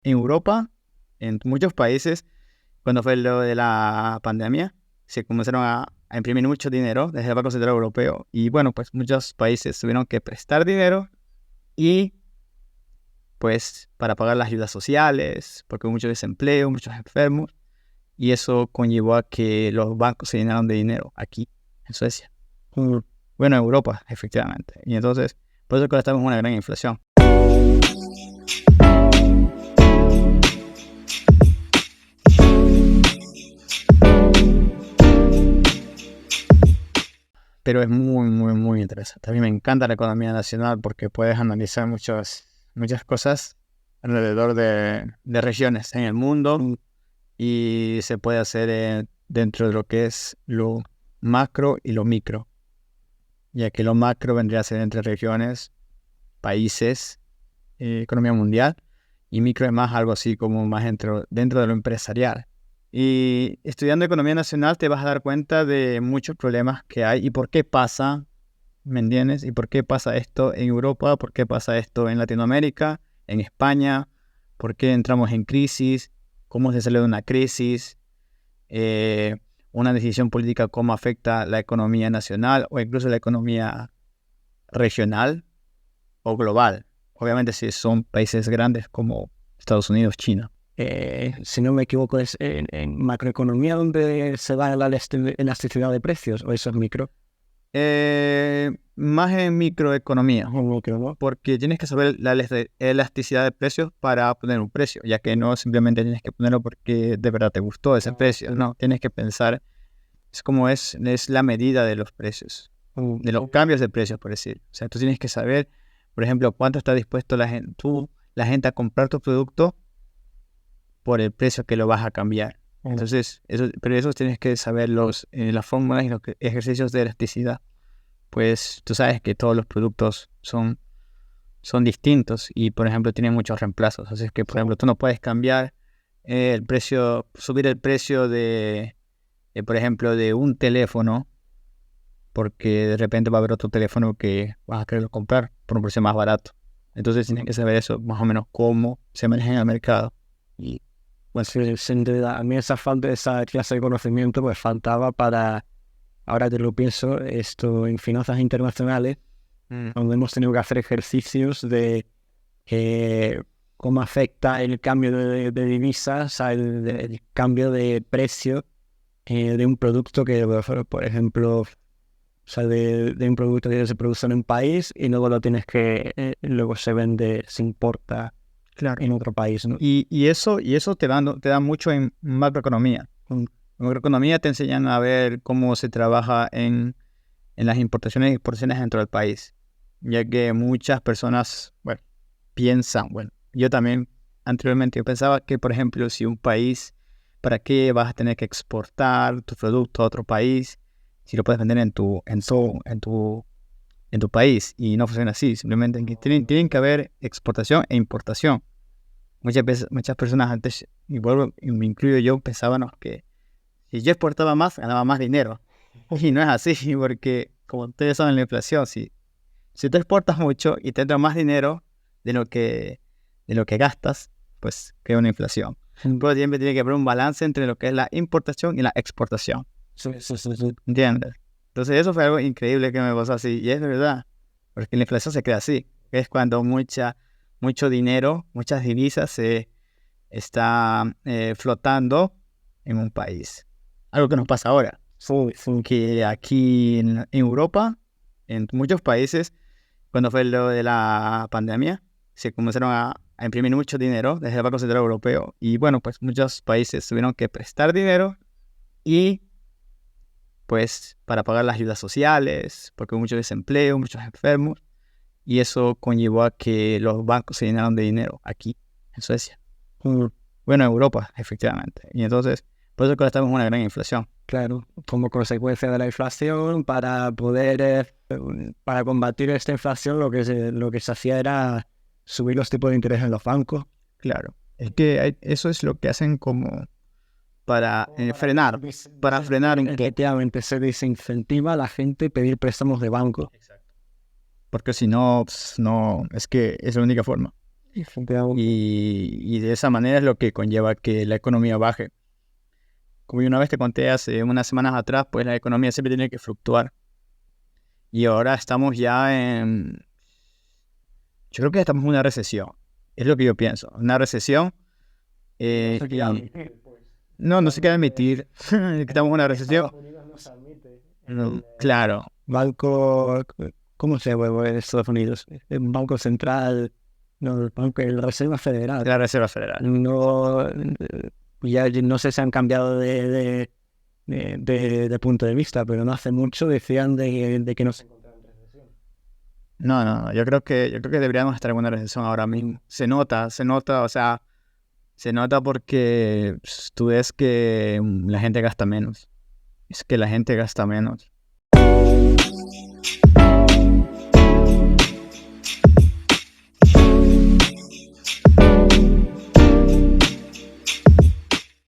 En Europa, en muchos países, cuando fue lo de la pandemia, se comenzaron a imprimir mucho dinero desde el Banco Central Europeo. Y bueno, pues muchos países tuvieron que prestar dinero y pues para pagar las ayudas sociales, porque hubo mucho desempleo, muchos enfermos. Y eso conllevó a que los bancos se llenaron de dinero aquí, en Suecia. Bueno, en Europa, efectivamente. Y entonces, por eso que ahora estamos en una gran inflación. Pero es muy interesante. A mí me encanta la economía nacional porque puedes analizar muchas cosas alrededor de regiones en el mundo y se puede hacer dentro de lo que es lo macro y lo micro, ya que lo macro vendría a ser entre regiones, países, economía mundial, y micro es más algo así como más dentro de lo empresarial. Y estudiando economía nacional te vas a dar cuenta de muchos problemas que hay y por qué pasa, ¿me entiendes? Y por qué pasa esto en Europa, por qué pasa esto en Latinoamérica, en España, por qué entramos en crisis, cómo se sale de una crisis, una decisión política, cómo afecta la economía nacional o incluso la economía regional o global. Obviamente si son países grandes como Estados Unidos, China. Si no me equivoco, es en macroeconomía donde se da la elasticidad de precios, o eso es micro. Más en microeconomía, Micro, ¿no? porque tienes que saber la elasticidad de precios para poner un precio, ya que no simplemente tienes que ponerlo porque de verdad te gustó ese precio, no, tienes que pensar, es como es la medida de los precios, de los cambios de precios, por decir. O sea, tú tienes que saber, por ejemplo, cuánto está dispuesto la gente a comprar tu producto por el precio que lo vas a cambiar. Entonces, pero eso tienes que saber las fórmulas y los ejercicios de elasticidad. Pues tú sabes que todos los productos son distintos y, por ejemplo, tienen muchos reemplazos. Así que, por ejemplo, tú no puedes cambiar el precio, subir el precio por ejemplo, de un teléfono, porque de repente va a haber otro teléfono que vas a querer comprar por un precio más barato. Entonces tienes que saber eso, más o menos cómo se maneja en el mercado. Y pues sin duda, a mí esa clase de conocimiento pues faltaba para, ahora que lo pienso, esto en finanzas internacionales, donde hemos tenido que hacer ejercicios de cómo afecta el cambio de divisas, el cambio de precio de un producto que, por ejemplo, de un producto que se produce en un país y luego lo tienes que, luego se vende, se importa en otro país, ¿no? Y eso te da mucho en macroeconomía. En macroeconomía te enseñan a ver cómo se trabaja en las importaciones y exportaciones dentro del país, ya que muchas personas, bueno, piensan, bueno, yo también anteriormente yo pensaba que, por ejemplo, si un país, ¿para qué vas a tener que exportar tu producto a otro país si lo puedes vender en tu país? Y no funciona así, simplemente que tienen que haber exportación e importación. Muchas personas antes, y me incluyo yo, pensábamos que si yo exportaba más, ganaba más dinero. Y no es así, porque como ustedes saben la inflación, si tú exportas mucho y te entra más dinero de lo que gastas, pues crea una inflación. Pero siempre tiene que haber un balance entre lo que es la importación y la exportación. Sí. ¿Entiendes? Entonces eso fue algo increíble que me pasó así. Y es verdad, porque la inflación se crea así. Es cuando mucho dinero, muchas divisas se está flotando en un país. Algo que nos pasa ahora. Que aquí en Europa, en muchos países, cuando fue lo de la pandemia, se comenzaron a imprimir mucho dinero desde el Banco Central Europeo. Y bueno, pues muchos países tuvieron que prestar dinero y pues para pagar las ayudas sociales, porque hubo mucho desempleo, muchos enfermos. Y eso conllevó a que los bancos se llenaron de dinero aquí, en Suecia. Bueno, en Europa, efectivamente. Y entonces, por eso que ahora estamos en una gran inflación. Claro, como consecuencia de la inflación, para para combatir esta inflación, lo que se hacía era subir los tipos de interés en los bancos. Claro, es que eso es lo que hacen como para frenar, Efectivamente, se desincentiva a la gente pedir préstamos de banco. Porque si no, no, es que es la única forma. y de esa manera es lo que conlleva que la economía baje. Como yo una vez te conté hace unas semanas atrás, pues la economía siempre tiene que fluctuar. Y ahora estamos ya en... Yo creo que estamos en una recesión. Es lo que yo pienso. Una recesión... no se quiere admitir que estamos en una recesión. Claro. Banco, ¿cómo se llama en Estados Unidos? El Banco Central, no, el Reserva Federal. La Reserva Federal. No, ya no sé si han cambiado de punto de vista, pero no hace mucho decían de que no se encontraba en recesión. No. Yo creo que deberíamos estar en una recesión ahora mismo. Se nota, o sea, se nota porque tú ves que la gente gasta menos. Es que la gente gasta menos.